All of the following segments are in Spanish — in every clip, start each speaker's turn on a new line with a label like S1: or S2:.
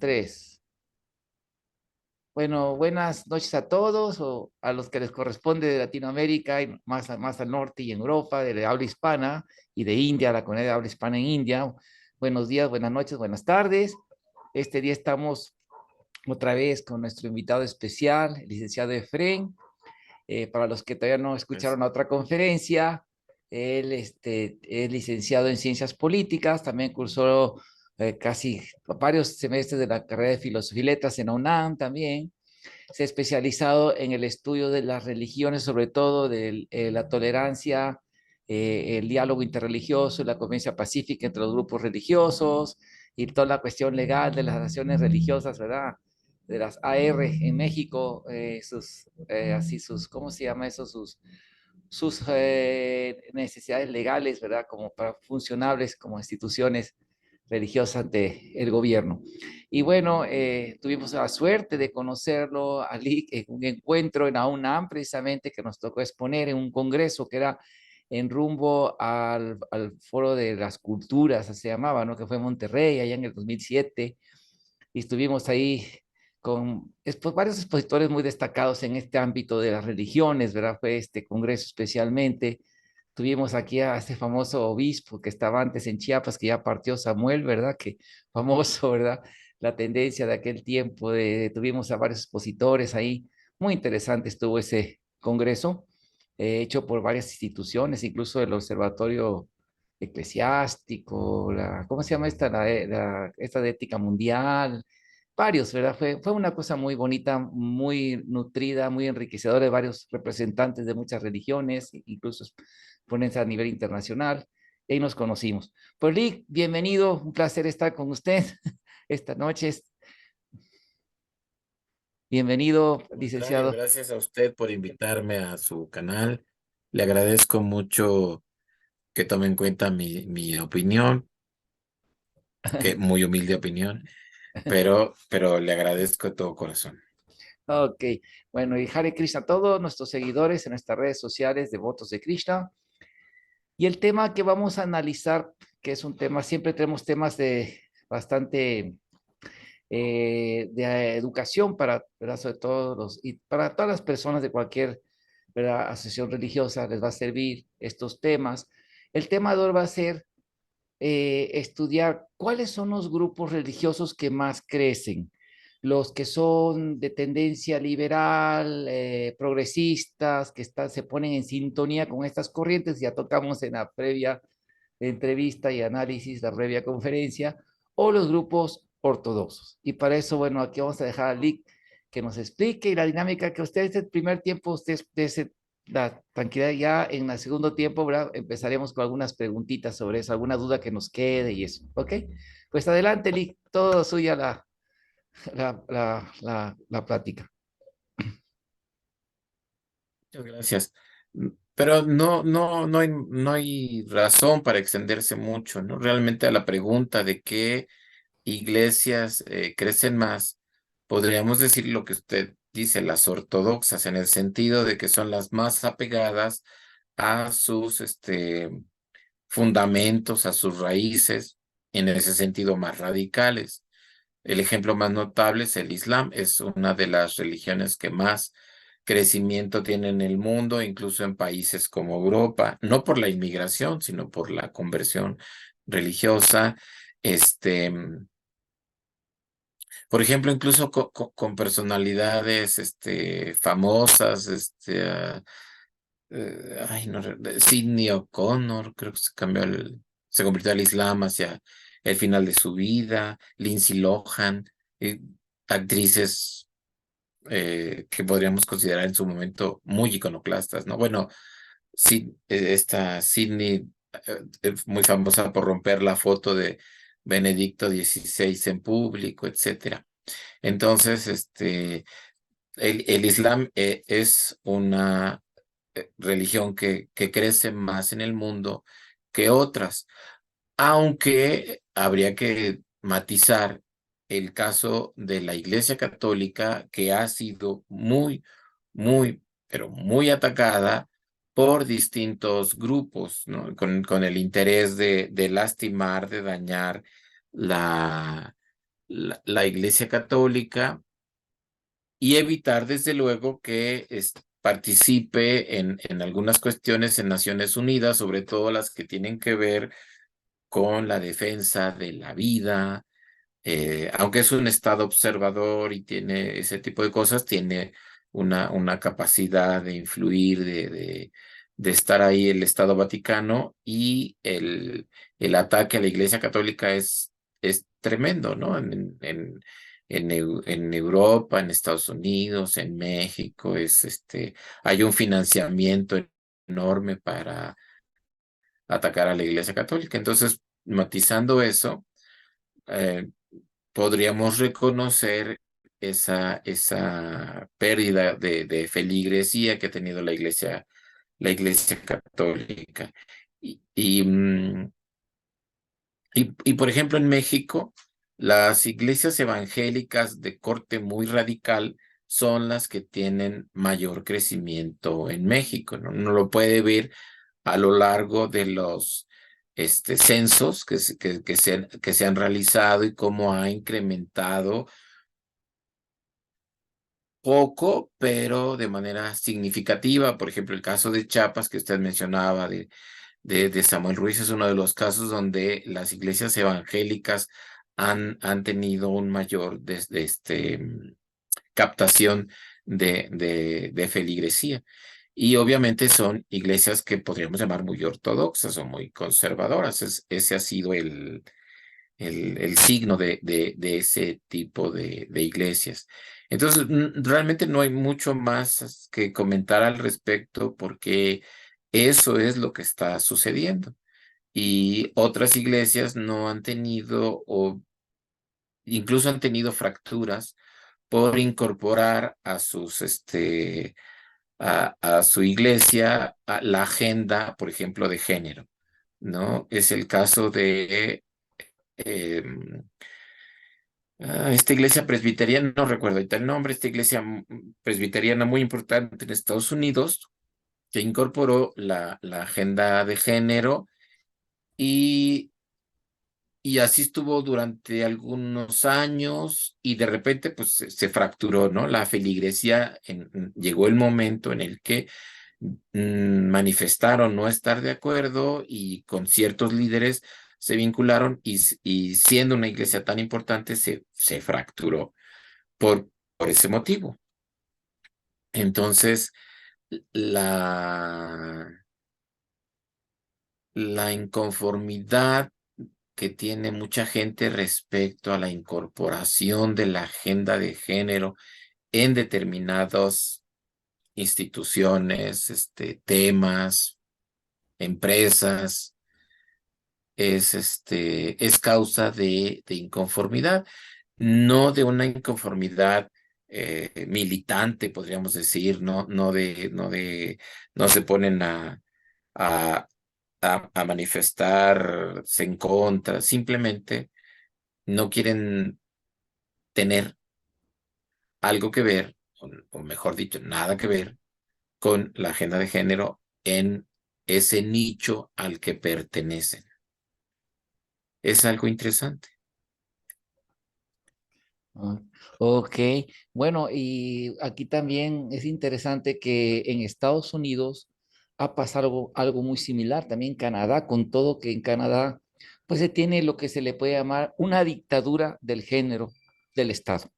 S1: Tres. Bueno, buenas noches a todos o a los que les corresponde de Latinoamérica y más al norte y en Europa, de la habla hispana y de India, la comunidad de habla hispana en India. Buenos días, buenas noches, buenas tardes. Este día estamos otra vez con nuestro invitado especial, el licenciado Efrén. Para los que todavía no escucharon la otra conferencia, él es licenciado en Ciencias Políticas, también cursó casi varios semestres de la carrera de Filosofía y Letras en la UNAM también. Se ha especializado en el estudio de las religiones, sobre todo de la tolerancia, el diálogo interreligioso y la convivencia pacífica entre los grupos religiosos y toda la cuestión legal de las naciones religiosas, ¿verdad? De las AR en México, ¿cómo se llama eso? Sus necesidades legales, ¿verdad? Como para funcionables como instituciones religiosas ante el gobierno. Y bueno, tuvimos la suerte de conocerlo Ali en un encuentro en la UNAM, precisamente, que nos tocó exponer en un congreso que era en rumbo al Foro de las Culturas, se llamaba, ¿no? Que fue en Monterrey, allá en el 2007, y estuvimos ahí con varios expositores muy destacados en este ámbito de las religiones, ¿verdad? Fue este congreso especialmente. Tuvimos aquí a este famoso obispo que estaba antes en Chiapas, que ya partió Samuel, ¿verdad? Que famoso, ¿verdad? La tendencia de aquel tiempo, tuvimos a varios expositores ahí. Muy interesante estuvo ese congreso, hecho por varias instituciones, incluso el Observatorio Eclesiástico, ¿cómo se llama esta? Esta de ética mundial, varios, ¿verdad? Fue una cosa muy bonita, muy nutrida, muy enriquecedora de varios representantes de muchas religiones, incluso ponencia a nivel internacional, y ahí nos conocimos. Pues Lick, bienvenido, un placer estar con usted esta noche. Bienvenido,
S2: Al contrario,
S1: licenciado.
S2: gracias a usted por invitarme a su canal. Le agradezco mucho que tome en cuenta mi opinión, que muy humilde opinión, pero le agradezco de todo corazón.
S1: Ok, bueno, y Hare Krishna a todos nuestros seguidores en nuestras redes sociales, Devotos de Krishna. Y el tema que vamos a analizar, que es un tema, siempre tenemos temas de bastante de educación para, ¿verdad? Sobre todo y para todas las personas de cualquier, ¿verdad? Asociación religiosa les va a servir estos temas. El tema de hoy va a ser estudiar cuáles son los grupos religiosos que más crecen, los que son de tendencia liberal, progresistas, que se ponen en sintonía con estas corrientes, ya tocamos en la previa entrevista y análisis, la previa conferencia, o los grupos ortodoxos. Y para eso, bueno, aquí vamos a dejar a Lick que nos explique y la dinámica que ustedes el primer tiempo, ustedes la tranquilidad ya en el segundo tiempo, ¿verdad? Empezaremos con algunas preguntitas sobre eso, alguna duda que nos quede y eso, ¿ok? Pues adelante, Lick, todo suya la plática.
S2: Muchas gracias. Pero no hay razón para extenderse mucho, ¿no? Realmente a la pregunta de qué iglesias crecen más, podríamos decir lo que usted dice, las ortodoxas, en el sentido de que son las más apegadas a sus fundamentos, a sus raíces, en ese sentido más radicales. El ejemplo más notable es el Islam, es una de las religiones que más crecimiento tiene en el mundo, incluso en países como Europa, no por la inmigración, sino por la conversión religiosa. Este, por ejemplo, incluso con personalidades famosas, ay, no, Sidney O'Connor, creo que se convirtió al Islam hacia el final de su vida, Lindsay Lohan, eh, actrices que podríamos considerar en su momento muy iconoclastas, ¿no? Bueno, sí, esta Sidney, muy famosa por romper la foto de Benedicto XVI en público, etcétera. Entonces, el Islam es una religión que crece más en el mundo que otras, aunque habría que matizar el caso de la Iglesia Católica, que ha sido pero muy atacada por distintos grupos, ¿no? Con el interés de lastimar, de dañar la, la Iglesia Católica y evitar, desde luego, que participe en algunas cuestiones en Naciones Unidas, sobre todo las que tienen que ver con la defensa de la vida. Aunque es un estado observador y tiene ese tipo de cosas, tiene una capacidad de influir, de estar ahí el Estado Vaticano, y el ataque a la Iglesia Católica es tremendo, ¿no? En Europa, en Estados Unidos, en México, hay un financiamiento enorme para atacar a la Iglesia Católica. Entonces, matizando eso, eh, podríamos reconocer esa pérdida de feligresía que ha tenido la Iglesia Católica. Y, y, mm, por ejemplo, en México, las iglesias evangélicas de corte muy radical son las que tienen mayor crecimiento en México, ¿no? Uno lo puede ver a lo largo de los censos que se han realizado, y cómo ha incrementado poco, pero de manera significativa. Por ejemplo, el caso de Chiapas que usted mencionaba, de Samuel Ruiz, es uno de los casos donde las iglesias evangélicas han tenido un mayor captación de feligresía. Y obviamente son iglesias que podríamos llamar muy ortodoxas o muy conservadoras. Ese ha sido el signo de ese tipo de iglesias. Entonces, realmente no hay mucho más que comentar al respecto, porque eso es lo que está sucediendo. Y otras iglesias no han tenido, o incluso han tenido fracturas por incorporar a su iglesia a la agenda, por ejemplo, de género, ¿no? Es el caso de em, esta iglesia presbiteriana, no recuerdo ahorita el nombre, esta iglesia presbiteriana muy importante en Estados Unidos, que incorporó la agenda de género, y así estuvo durante algunos años, y de repente pues se fracturó, ¿no? La feligresía, llegó el momento en el que manifestaron no estar de acuerdo, y con ciertos líderes se vincularon, y siendo una iglesia tan importante se fracturó por ese motivo. Entonces, la, la inconformidad que tiene mucha gente respecto a la incorporación de la agenda de género en determinadas instituciones, temas, empresas, es causa de inconformidad, no de una inconformidad militante, podríamos decir, no se ponen a, a manifestarse en contra, simplemente no quieren tener algo que ver, o mejor dicho, nada que ver con la agenda de género en ese nicho al que pertenecen. Es algo interesante.
S1: Ah, ok, bueno, y aquí también es interesante que en Estados Unidos ha pasado algo muy similar, también en Canadá, con todo que en Canadá pues se tiene lo que se le puede llamar una dictadura del género del Estado.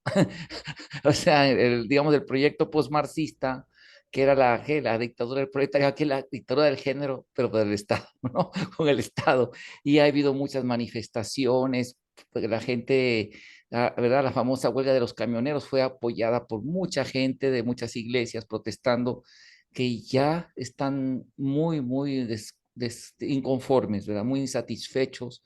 S1: O sea, digamos, el proyecto postmarxista, que era la dictadura del proletariado, aquí la dictadura del género, pero del Estado, ¿no? Con el Estado. Y ha habido muchas manifestaciones, porque la gente, ¿verdad? La famosa huelga de los camioneros fue apoyada por mucha gente de muchas iglesias protestando, que ya están muy inconformes, ¿verdad? Muy insatisfechos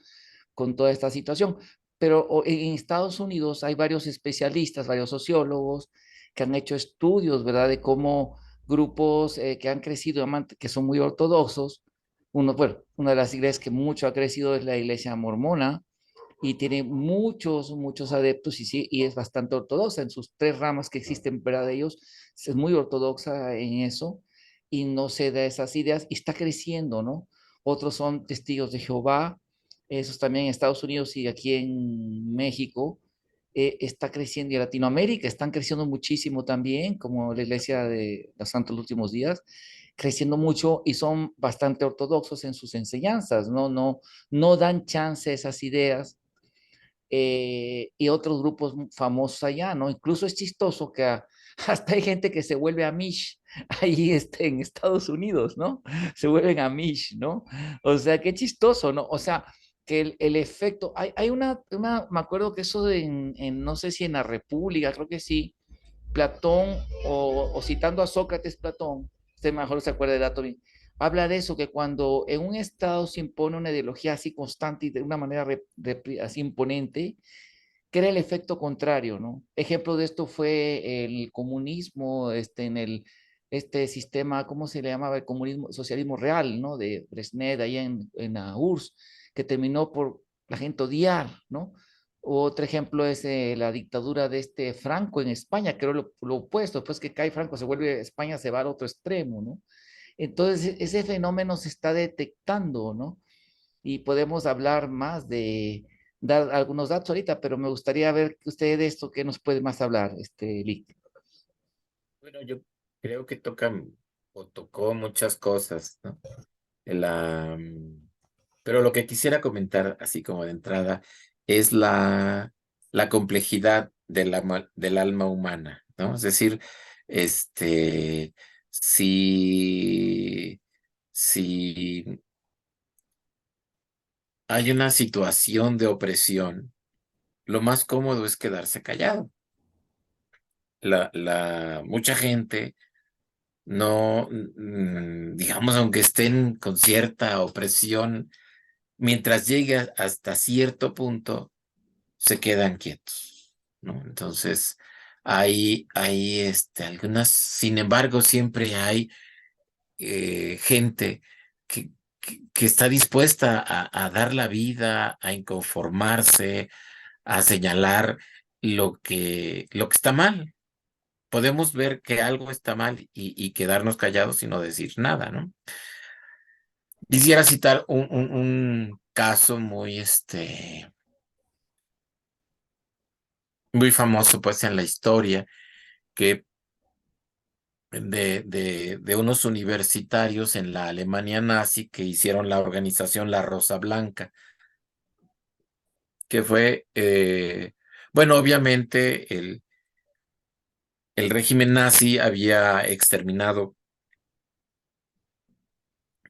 S1: con toda esta situación. Pero en Estados Unidos hay varios especialistas, varios sociólogos que han hecho estudios, ¿verdad? De cómo grupos que han crecido, que son muy ortodoxos. Bueno, una de las iglesias que mucho ha crecido es la iglesia mormona, y tiene muchos adeptos, y, sí, y es bastante ortodoxa en sus tres ramas que existen, ¿verdad? De ellos es muy ortodoxa en eso, y no se da esas ideas, y está creciendo, ¿no? Otros son testigos de Jehová, esos también en Estados Unidos y aquí en México, está creciendo y en Latinoamérica están creciendo muchísimo también, como la Iglesia de los Santos los Últimos Días, creciendo mucho y son bastante ortodoxos en sus enseñanzas, no dan chance a esas ideas y otros grupos famosos allá, ¿no? Incluso es chistoso que hasta hay gente que se vuelve Amish ahí en Estados Unidos, ¿no? Se vuelven Amish, ¿no? O sea, qué chistoso, ¿no? O sea, que el efecto, hay me acuerdo que eso no sé si en la República, creo que sí, Platón, o citando a Sócrates, Platón, usted mejor se acuerda del dato bien, habla de eso, que cuando en un estado se impone una ideología así constante y de una manera así imponente, crea el efecto contrario, ¿no? Ejemplo de esto fue el comunismo, este sistema, ¿cómo se le llamaba? El comunismo, socialismo real, ¿no? De Brezhnev, allá en la URSS, que terminó por la gente odiar, ¿no? Otro ejemplo es la dictadura de este Franco en España, creo lo opuesto, después que cae Franco se vuelve, España se va al otro extremo, ¿no? Entonces, ese fenómeno se está detectando, ¿no? Y podemos hablar más dar algunos datos ahorita, pero me gustaría ver que usted de esto, ¿qué nos puede más hablar, Lick?
S2: Bueno, yo creo que tocan o tocó muchas cosas, ¿no? La, pero lo que quisiera comentar, así como de entrada, es la complejidad del alma humana, ¿no? Es decir, este, si, si hay una situación de opresión, lo más cómodo es quedarse callado. Mucha gente no, digamos, aunque estén con cierta opresión, mientras llegue hasta cierto punto, se quedan quietos, ¿no? Entonces, hay algunas, sin embargo, siempre hay gente que está dispuesta a dar la vida, a inconformarse, a señalar lo que está mal. Podemos ver que algo está mal y quedarnos callados y no decir nada, ¿no? Quisiera citar un caso muy famoso, pues, en la historia, que de unos universitarios en la Alemania nazi que hicieron la organización La Rosa Blanca, que fue, bueno, obviamente el régimen nazi había exterminado,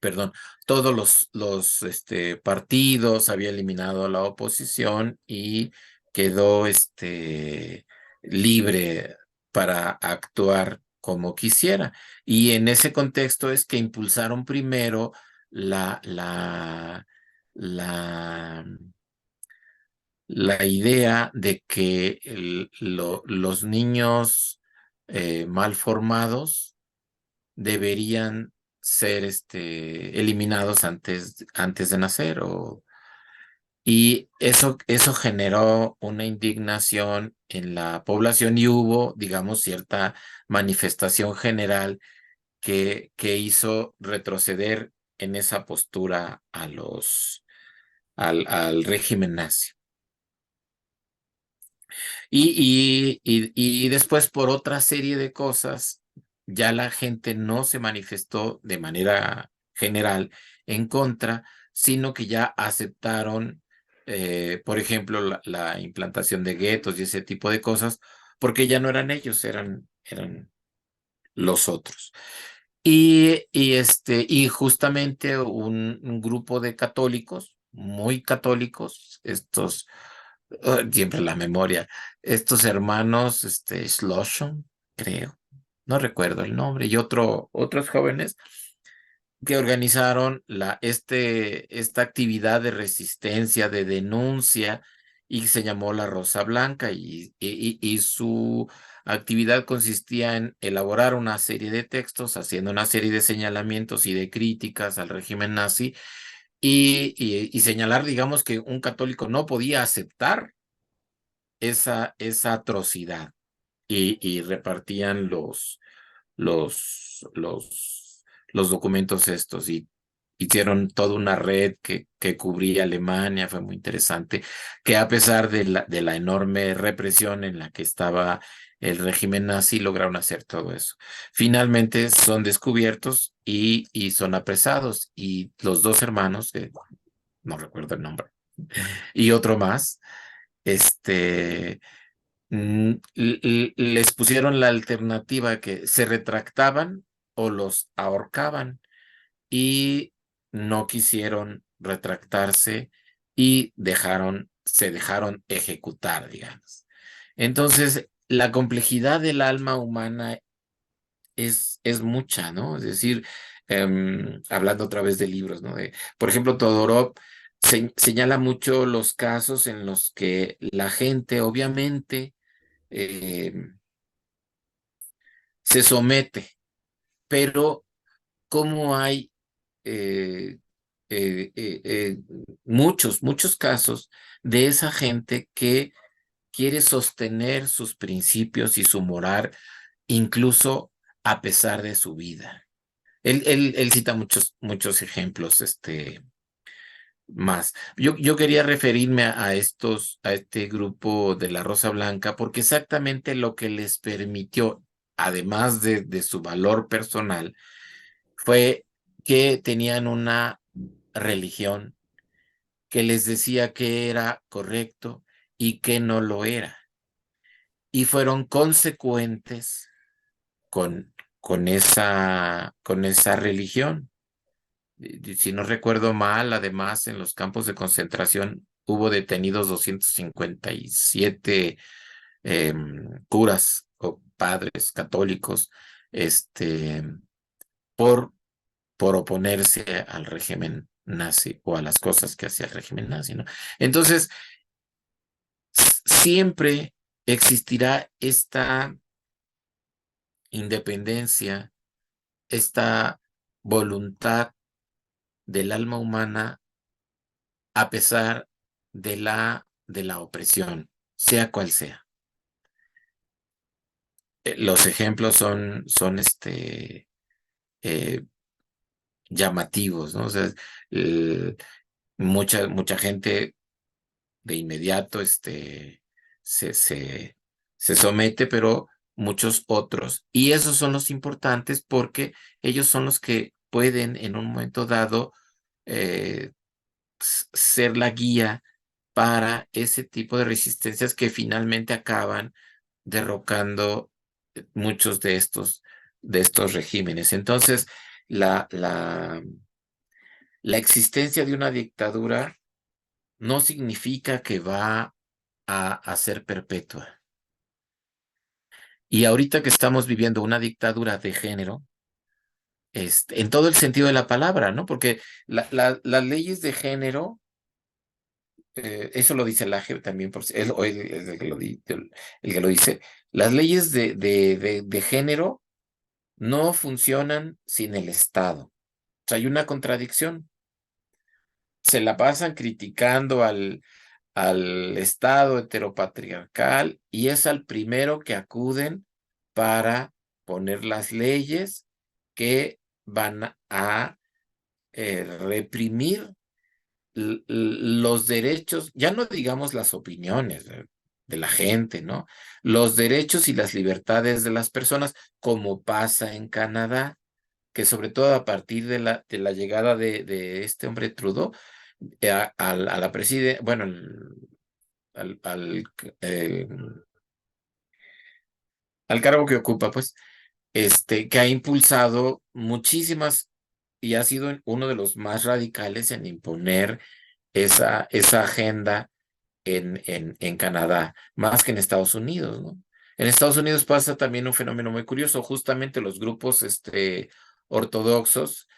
S2: perdón, todos los partidos, había eliminado a la oposición y quedó libre para actuar como quisiera. Y en ese contexto es que impulsaron primero la, la, la, la idea de que los niños mal formados deberían ser eliminados antes de nacer. Y eso generó una indignación en la población y hubo, digamos, cierta manifestación general que hizo retroceder en esa postura al régimen nazi. Y después, por otra serie de cosas, ya la gente no se manifestó de manera general en contra, sino que ya aceptaron, por ejemplo, la implantación de guetos y ese tipo de cosas, porque ya no eran ellos, eran los otros. Y justamente un grupo de católicos, muy católicos, siempre la memoria, estos hermanos, Schlossson, creo, no recuerdo el nombre, y otros jóvenes que organizaron esta actividad de resistencia, de denuncia, y se llamó La Rosa Blanca, y su actividad consistía en elaborar una serie de textos, haciendo una serie de señalamientos y de críticas al régimen nazi, y señalar, digamos, que un católico no podía aceptar esa atrocidad, y repartían los, los documentos estos, hicieron toda una red que cubría Alemania, fue muy interesante, que a pesar de la enorme represión en la que estaba el régimen nazi, lograron hacer todo eso. Finalmente son descubiertos y son apresados, y los dos hermanos, que no recuerdo el nombre, y otro más, este, les pusieron la alternativa que se retractaban o los ahorcaban, y no quisieron retractarse y se dejaron ejecutar, digamos. Entonces, la complejidad del alma humana es mucha, ¿no? Es decir, hablando otra vez de libros, ¿no? Por ejemplo, Todorov señala mucho los casos en los que la gente, obviamente, se somete, pero cómo hay eh, muchos casos de esa gente que quiere sostener sus principios y su moral, incluso a pesar de su vida. Él cita muchos ejemplos, más. Yo quería referirme a este grupo de la Rosa Blanca, porque exactamente lo que les permitió, además de su valor personal, fue que tenían una religión que les decía que era correcto y que no lo era. Y fueron consecuentes con, con esa religión. Si no recuerdo mal, además, en los campos de concentración hubo detenidos 257 curas o padres católicos, este, por oponerse al régimen nazi o a las cosas que hacía el régimen nazi, ¿no? Entonces, siempre existirá esta independencia, esta voluntad del alma humana a pesar de la opresión, sea cual sea. Los ejemplos son eh, llamativos, ¿no? O sea, eh, mucha gente de inmediato se, se, se somete, pero muchos otros. Y esos son los importantes porque ellos son los que pueden en un momento dado eh, ser la guía para ese tipo de resistencias que finalmente acaban derrocando muchos de estos regímenes. Entonces, la, la, la existencia de una dictadura no significa que va a ser perpetua. Y ahorita que estamos viviendo una dictadura de género, en todo el sentido de la palabra, ¿no? Porque las leyes de género, eso lo dice el AGE también, es el que el que lo dice, las leyes de género no funcionan sin el Estado. O sea, hay una contradicción. Se la pasan criticando al Estado heteropatriarcal y es al primero que acuden para poner las leyes que van a reprimir los derechos, ya no digamos las opiniones de la gente, ¿no? Los derechos y las libertades de las personas, como pasa en Canadá, que sobre todo a partir de la llegada de este hombre Trudeau a la presidencia, bueno, al, al, eh, al cargo que ocupa, pues, que ha impulsado muchísimas y ha sido uno de los más radicales en imponer esa agenda en Canadá, más que en Estados Unidos, ¿no? En Estados Unidos pasa también un fenómeno muy curioso, justamente los grupos ortodoxos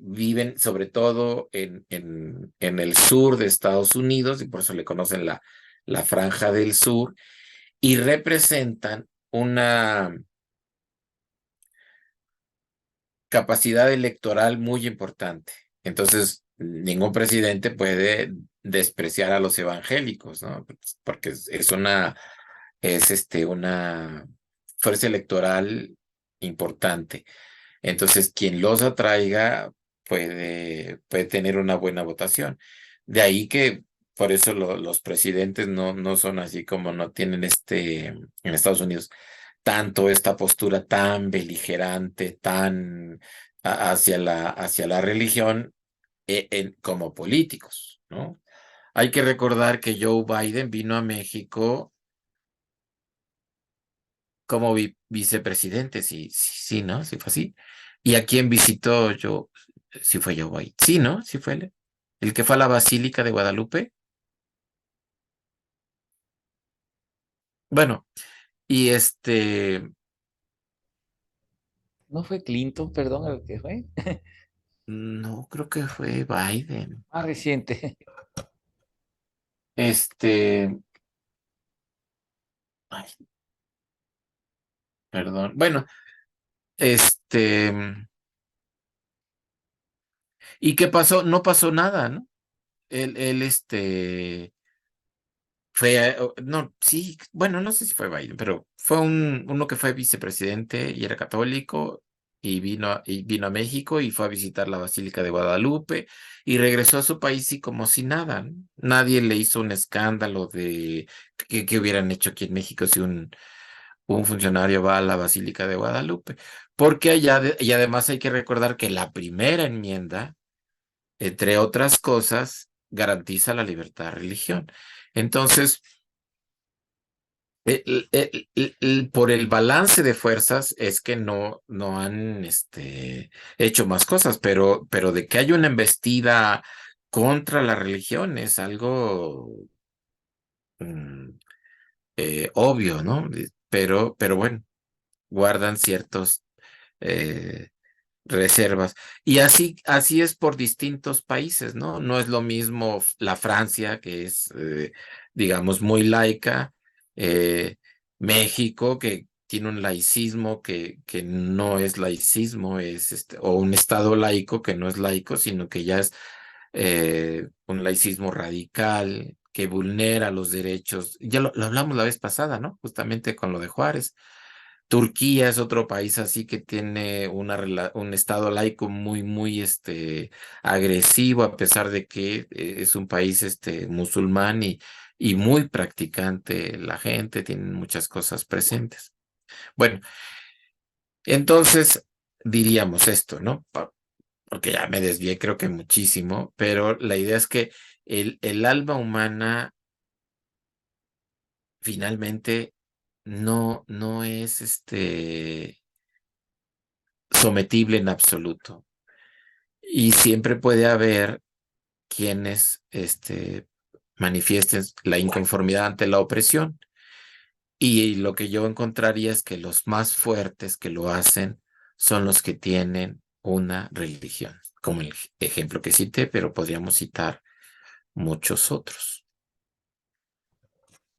S2: viven sobre todo en el sur de Estados Unidos, y por eso le conocen la Franja del Sur, y representan una capacidad electoral muy importante. Entonces, ningún presidente puede despreciar a los evangélicos, ¿no? Porque una fuerza electoral importante. Entonces, quien los atraiga, puede tener una buena votación. De ahí que por eso los presidentes no son así como no tienen en Estados Unidos tanto esta postura tan beligerante, tan hacia la religión como políticos, ¿no? Hay que recordar que Joe Biden vino a México como vicepresidente, sí, sí, sí, ¿no? Sí fue así. ¿Y a quién visitó yo? Sí fue Joe Biden. Sí, ¿no? Sí fue él. El que fue a la Basílica de Guadalupe. Bueno, y
S1: ¿No fue Clinton, perdón, el que fue?
S2: no creo que fue Biden.
S1: Más reciente.
S2: Este, ay, perdón. Bueno, este, ¿y qué pasó? No pasó nada, ¿no? Él, fue, no, sí, bueno, no sé si fue Biden, pero fue uno que fue vicepresidente y era católico y vino a México y fue a visitar la Basílica de Guadalupe y regresó a su país y como si nada, ¿no? Nadie le hizo un escándalo de que hubieran hecho aquí en México si un funcionario va a la Basílica de Guadalupe. Porque y además hay que recordar que la primera enmienda entre otras cosas, garantiza la libertad de religión. Entonces, por el balance de fuerzas es que no han hecho más cosas, pero de que hay una embestida contra la religión es algo mm, obvio, ¿no? Pero bueno, guardan ciertos eh, reservas. Y así es por distintos países, ¿no? No es lo mismo la Francia, que es, digamos, muy laica, eh, México, que tiene un laicismo que no es laicismo, o un estado laico que no es laico, sino que ya es un laicismo radical que vulnera los derechos. Ya lo hablamos la vez pasada, ¿no? Justamente con lo de Juárez. Turquía es otro país así que tiene un estado laico muy agresivo, a pesar de que es un país musulmán y muy practicante la gente, tienen muchas cosas presentes. Bueno, entonces diríamos esto, ¿no? Porque ya me desvié creo que muchísimo, pero la idea es que el alma humana finalmente no es sometible en absoluto. Y siempre puede haber quienes manifiesten la inconformidad ante la opresión. Y lo que yo encontraría es que los más fuertes que lo hacen son los que tienen una religión, como el ejemplo que cité, pero podríamos citar muchos otros.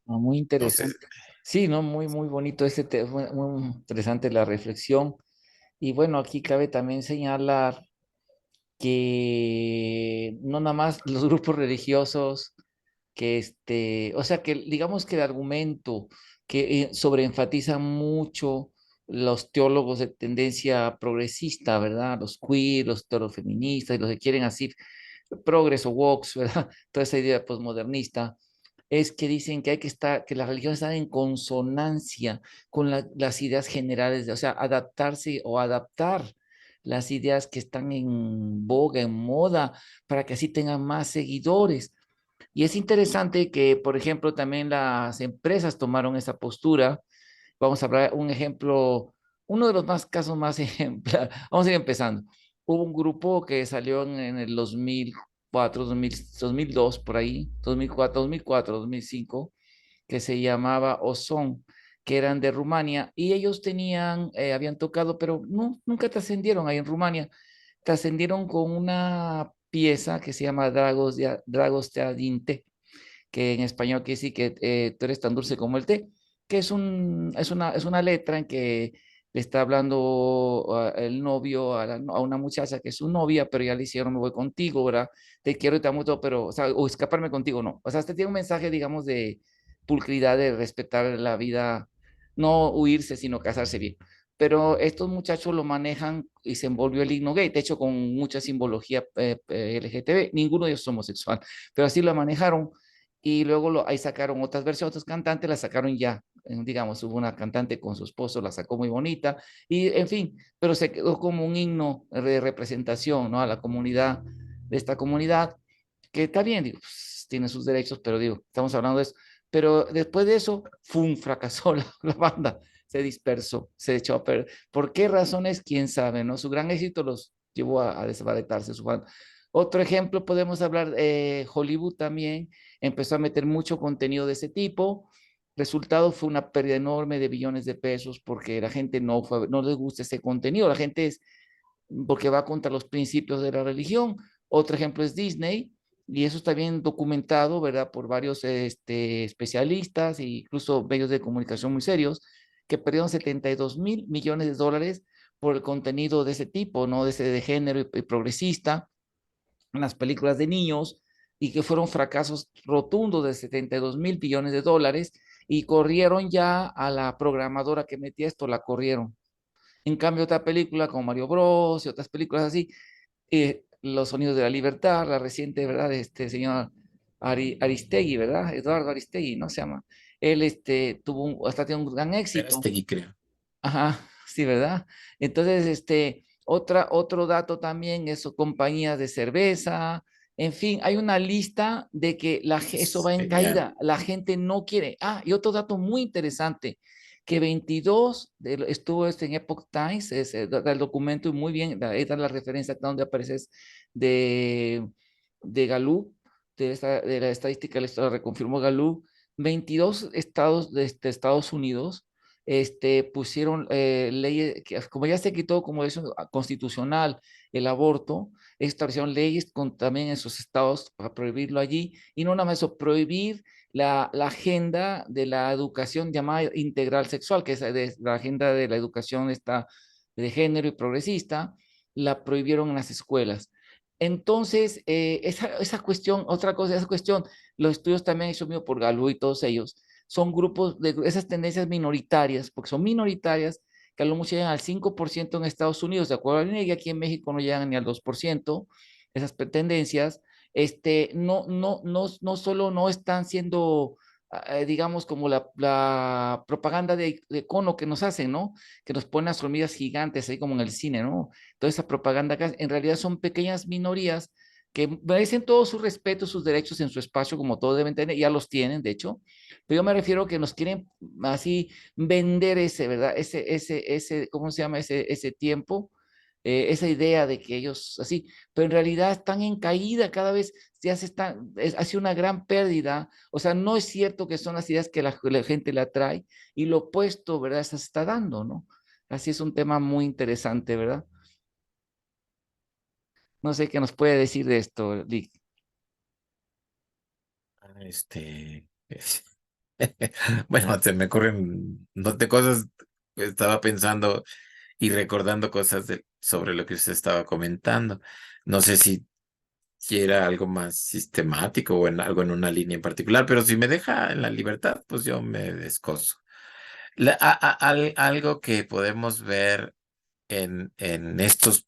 S1: Ah, muy
S2: No sé.
S1: interesante. Sí, ¿no? Muy, muy bonito este tema, muy interesante la reflexión. Y bueno, aquí cabe también señalar que no nada más los grupos religiosos, que o sea que digamos que el argumento que sobreenfatiza mucho los teólogos de tendencia progresista, ¿verdad? Los queer, los teólogos feministas y los que quieren decir progreso, woke, ¿verdad? Toda esa idea postmodernista es que dicen que hay que estar, que la religión está en consonancia con las ideas generales, o sea, adaptarse o adaptar las ideas que están en boga, en moda, para que así tengan más seguidores. Y es interesante que, por ejemplo, también las empresas tomaron esa postura. Vamos a hablar un ejemplo, uno de los más casos más ejemplares. Vamos a ir empezando. Hubo un grupo que salió en el 2004, 2002, por ahí, 2004, 2004, 2005, que se llamaba Ozon, que eran de Rumania, y ellos tenían, habían tocado, pero no, nunca trascendieron ahí en Rumania. Trascendieron con una pieza que se llama Dragos de Adinte, que en español quiere decir que tú eres tan dulce como el té, que es una letra en que le está hablando el novio a una muchacha que es su novia, pero ya le hicieron, me voy contigo, ¿verdad? Te quiero y te amo todo, pero, o escaparme contigo, no. O sea, este tiene un mensaje, digamos, de pulcridad, de respetar la vida, no huirse, sino casarse bien. pero estos muchachos lo manejan y se envolvió el himno gay, de hecho con mucha simbología LGTB, ninguno de ellos es homosexual, pero así lo manejaron y luego ahí sacaron otras versiones, otros cantantes la sacaron ya, digamos, hubo una cantante con su esposo, la sacó muy bonita y en fin, pero se quedó como un himno de representación, ¿no? A la comunidad, de esta comunidad, que está bien, digo, pues, tiene sus derechos, pero digo, estamos hablando de eso. Pero después de eso, ¡fum!, fracasó la banda, se dispersó, se echó a perder. ¿Por qué razones? Quién sabe, ¿no? Su gran éxito los llevó a desbaratarse su banda. Otro ejemplo, podemos hablar, Hollywood también empezó a meter mucho contenido de ese tipo. Resultado fue una pérdida enorme de billones de pesos porque la gente no les gusta ese contenido. La gente es porque va contra los principios de la religión. Otro ejemplo es Disney, y eso está bien documentado, ¿verdad? Por varios especialistas e incluso medios de comunicación muy serios, que perdieron 72.000 millones de dólares por el contenido de ese tipo, ¿no? De ese de género y progresista, en las películas de niños, y que fueron fracasos rotundos de 72.000 millones de dólares, y corrieron ya a la programadora que metía esto, la corrieron. En cambio, otra película como Mario Bros y otras películas así, Los Sonidos de la Libertad, la reciente, ¿verdad? De este señor Aristegui, ¿verdad? Eduardo Aristegui, ¿no se llama? Él hasta tiene un gran éxito.
S2: Verástegui, creo.
S1: Ajá, sí, ¿verdad? Entonces, otro dato también es compañías de cerveza, en fin, hay una lista de que eso va en
S2: Genial.
S1: caída, la gente no quiere. Ah, y otro dato muy interesante, que 22, estuvo en Epoch Times, da el documento y muy bien, ahí da la referencia acá donde apareces de, de Gallup, de la estadística, la reconfirmó Gallup, 22 estados de Estados Unidos pusieron leyes, que como ya se quitó como eso constitucional el aborto, establecieron leyes también en sus estados para prohibirlo allí, y no nada más eso, prohibir la agenda de la educación llamada integral sexual, que es la agenda de la educación de género y progresista, la prohibieron en las escuelas. Entonces, esa cuestión, otra cosa, esa cuestión, los estudios también hechos mío por Galú y todos ellos, son grupos de esas tendencias minoritarias, porque son minoritarias, que a lo mucho llegan al 5% en Estados Unidos, de acuerdo a la ley, y aquí en México no llegan ni al 2%, esas tendencias, no solo no están siendo, digamos, como la propaganda de cono que nos hacen, ¿no? Que nos ponen las hormigas gigantes, ahí como en el cine, ¿no? Toda esa propaganda que en realidad son pequeñas minorías que merecen todo su respeto, sus derechos en su espacio, como todos deben tener, ya los tienen, de hecho, pero yo me refiero a que nos quieren así vender ¿verdad? ¿Cómo se llama? Ese tiempo, esa idea de que ellos así, pero en realidad están en caída cada vez, ya ha sido una gran pérdida, o sea, no es cierto que son las ideas que la gente le atrae, y lo opuesto, ¿verdad? Se está dando, ¿no? Así es un tema muy interesante, ¿verdad? No sé qué nos puede decir de esto, Lick.
S2: Este, es- bueno, se me ocurren de cosas, estaba pensando y recordando cosas sobre lo que usted estaba comentando. No sé si era algo más sistemático o en algo en una línea en particular, pero si me deja en la libertad, pues yo me descoso. Algo que podemos ver en estos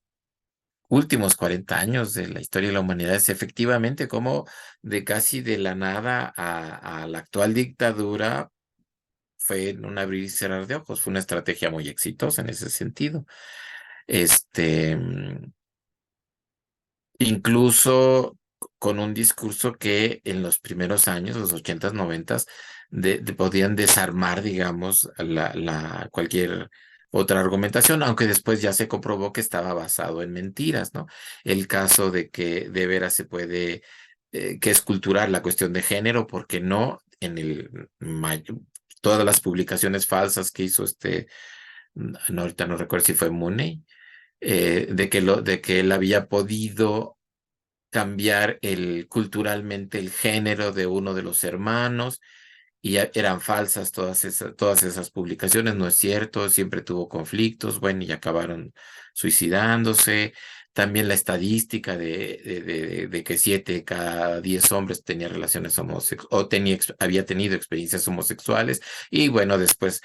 S2: últimos 40 años de la historia de la humanidad es efectivamente cómo de casi de la nada a la actual dictadura fue en un abrir y cerrar de ojos. Fue una estrategia muy exitosa en ese sentido. Este, incluso con un discurso que en los primeros años, los ochentas, noventas, podían desarmar, digamos, cualquier otra argumentación, aunque después ya se comprobó que estaba basado en mentiras, ¿no? El caso de que de veras se puede, que es cultural la cuestión de género, porque no en todas las publicaciones falsas que hizo no, ahorita no recuerdo si fue Mooney, de que él había podido cambiar culturalmente el género de uno de los hermanos, y eran falsas todas esas publicaciones, no es cierto, siempre tuvo conflictos, bueno, y acabaron suicidándose. también la estadística de que 7 cada 10 hombres tenía relaciones homosexuales o había tenido experiencias homosexuales. Y bueno, después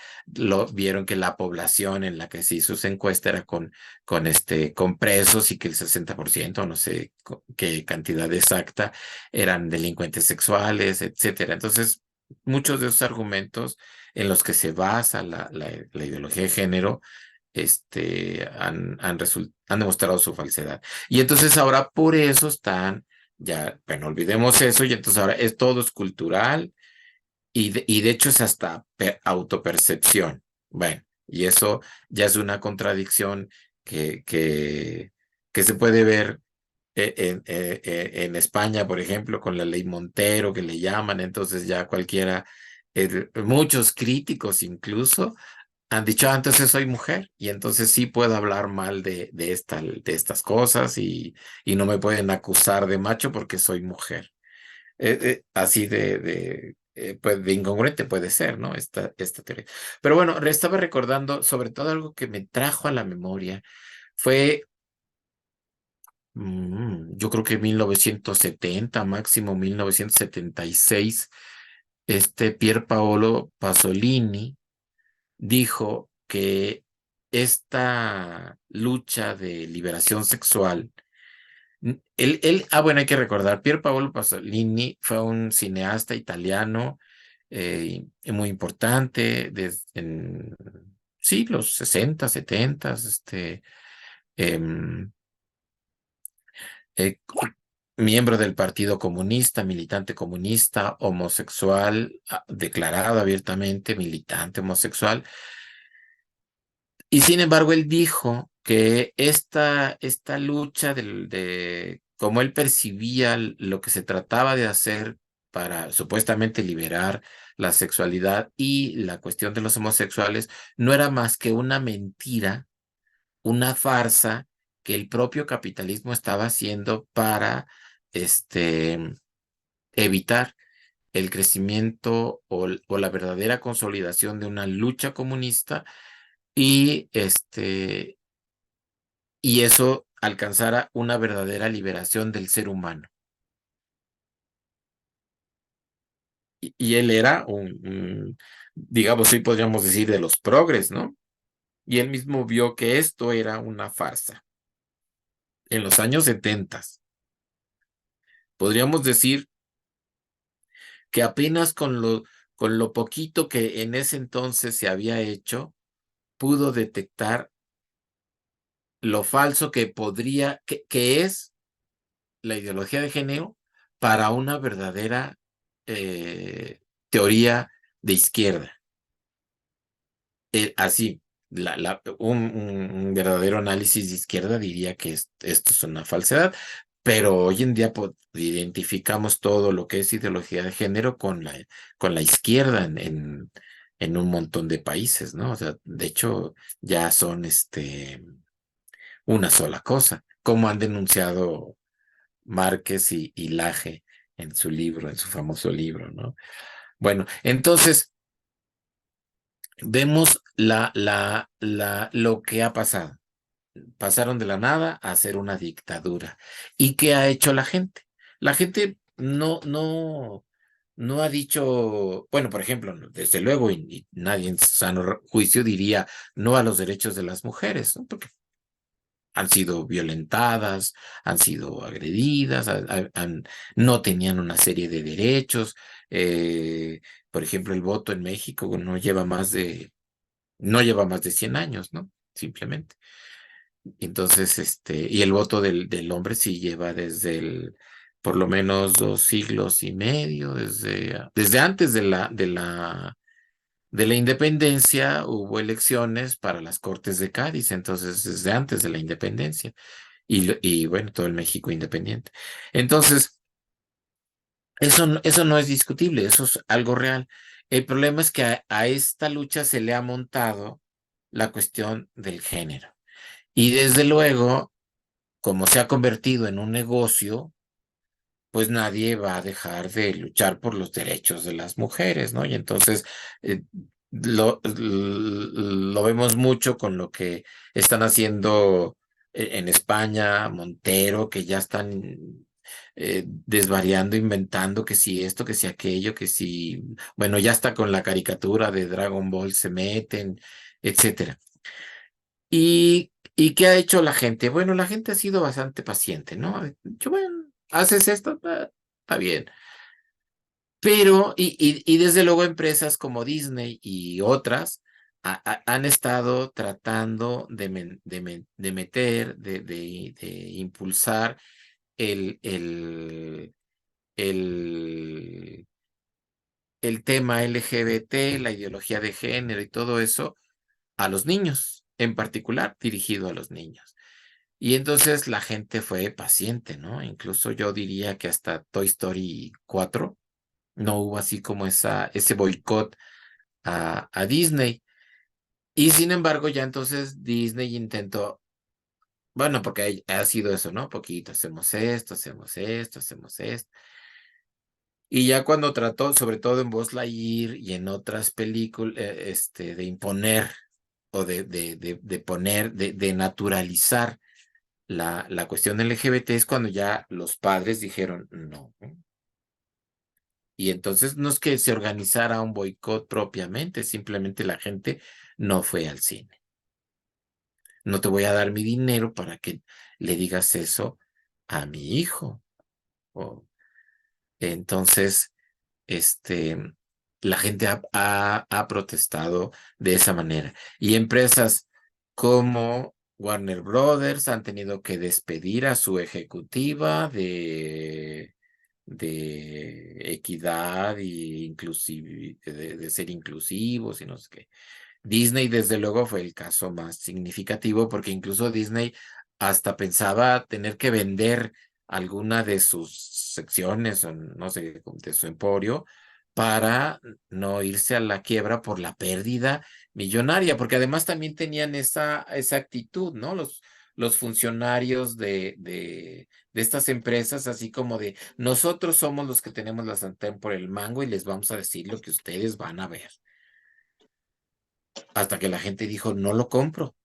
S2: vieron que la población en la que se hizo esa encuesta era con presos, y que el 60%, no sé qué cantidad exacta, eran delincuentes sexuales, etcétera. Entonces, muchos de esos argumentos en los que se basa la ideología de género, han demostrado su falsedad. Y entonces ahora por eso ya, bueno, olvidemos eso, y entonces ahora todo es cultural, y de hecho es hasta autopercepción. Bueno, y eso ya es una contradicción que se puede ver en España, por ejemplo, con la ley Montero, que le llaman. Entonces ya cualquiera, muchos críticos incluso, han dicho: entonces soy mujer, y entonces sí puedo hablar mal de estas cosas, y no me pueden acusar de macho porque soy mujer. Así pues, de incongruente puede ser, ¿no? Esta teoría. Pero bueno, estaba recordando sobre todo algo que me trajo a la memoria. Fue, yo creo que 1970, máximo 1976, Pier Paolo Pasolini dijo que esta lucha de liberación sexual, bueno, hay que recordar, Pier Paolo Pasolini fue un cineasta italiano, muy importante sí, los 60, 70, em, eh, miembro del Partido Comunista, militante comunista, homosexual, declarado abiertamente militante homosexual. Y sin embargo, él dijo que esta lucha cómo él percibía lo que se trataba de hacer para supuestamente liberar la sexualidad y la cuestión de los homosexuales, no era más que una mentira, una farsa que el propio capitalismo estaba haciendo para evitar el crecimiento o la verdadera consolidación de una lucha comunista, y eso alcanzara una verdadera liberación del ser humano. Y él era digamos, hoy podríamos decir, de los progres, ¿no? Y él mismo vio que esto era una farsa. En los años 70, podríamos decir que apenas con lo poquito que en ese entonces se había hecho, pudo detectar lo falso que es la ideología de género para una verdadera teoría de izquierda. Así, un verdadero análisis de izquierda diría que esto es una falsedad, pero hoy en día identificamos todo lo que es ideología de género con la izquierda en un montón de países, ¿no? O sea, de hecho, ya son una sola cosa, como han denunciado Márquez y Laje en su famoso libro, ¿no? Bueno, entonces vemos lo que ha pasado. Pasaron de la nada a ser una dictadura. ¿Y qué ha hecho la gente? La gente no ha dicho, bueno, por ejemplo, desde luego, y nadie en sano juicio diría no a los derechos de las mujeres, ¿no? Porque han sido violentadas, han sido agredidas, no tenían una serie de derechos. Por ejemplo, el voto en México no lleva más de 100 años, ¿no? Simplemente. Entonces, y el voto del hombre sí lleva por lo menos 2 siglos y medio, desde antes de la independencia hubo elecciones para las Cortes de Cádiz. Entonces desde antes de la independencia, y bueno, todo el México independiente. Entonces, eso no es discutible, eso es algo real. El problema es que a esta lucha se le ha montado la cuestión del género. Y desde luego, como se ha convertido en un negocio, pues nadie va a dejar de luchar por los derechos de las mujeres, ¿no? Y entonces eh, lo vemos mucho con lo que están haciendo en España, Montero, que ya están desvariando, inventando que si esto, que si aquello, que si, bueno, ya está con la caricatura de Dragon Ball se meten, etcétera. ¿Y qué ha hecho la gente? Bueno, la gente ha sido bastante paciente, ¿no? Yo, bueno, haces esto, está bien. Pero, y desde luego empresas como Disney y otras han estado tratando de meter, de impulsar el, el, el tema LGBT, la ideología de género y todo eso a los niños, en particular dirigido a los niños. Y entonces la gente fue paciente, ¿no? Incluso yo diría que hasta Toy Story 4 no hubo así como ese boicot a Disney. Y sin embargo, ya entonces Disney intentó, bueno, porque ha sido eso, ¿no? Poquito, hacemos esto, hacemos esto, hacemos esto. Y ya cuando trató, sobre todo en Buzz Lightyear y en otras películas, de imponer o de poner, de naturalizar la cuestión LGBT, es cuando ya los padres dijeron no. Y entonces no es que se organizara un boicot propiamente, simplemente la gente no fue al cine. No te voy a dar mi dinero para que le digas eso a mi hijo. O- entonces, este, la gente ha protestado de esa manera. Y empresas como Warner Brothers han tenido que despedir a su ejecutiva de equidad y de ser inclusivos y no sé qué. Disney, desde luego, fue el caso más significativo porque incluso Disney hasta pensaba tener que vender alguna de sus secciones o no sé, de su emporio para no irse a la quiebra por la pérdida millonaria, porque además también tenían esa actitud, ¿no? Los funcionarios de estas empresas, así como de nosotros somos los que tenemos la sartén por el mango y les vamos a decir lo que ustedes van a ver. Hasta que la gente dijo, no lo compro.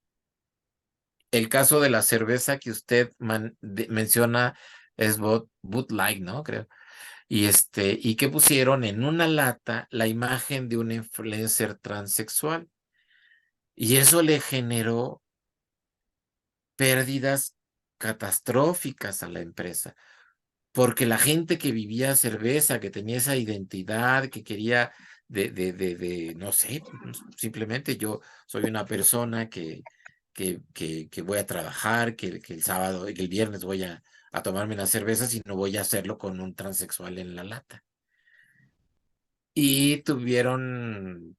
S2: El caso de la cerveza que usted menciona es Bud Light, ¿no? Creo. Y que pusieron en una lata la imagen de un influencer transexual. Y eso le generó pérdidas catastróficas a la empresa, porque la gente que vivía cerveza, que tenía esa identidad, que quería no sé, simplemente yo soy una persona que voy a trabajar, que el sábado y que el viernes voy a tomarme unas cervezas y no voy a hacerlo con un transexual en la lata. Y tuvieron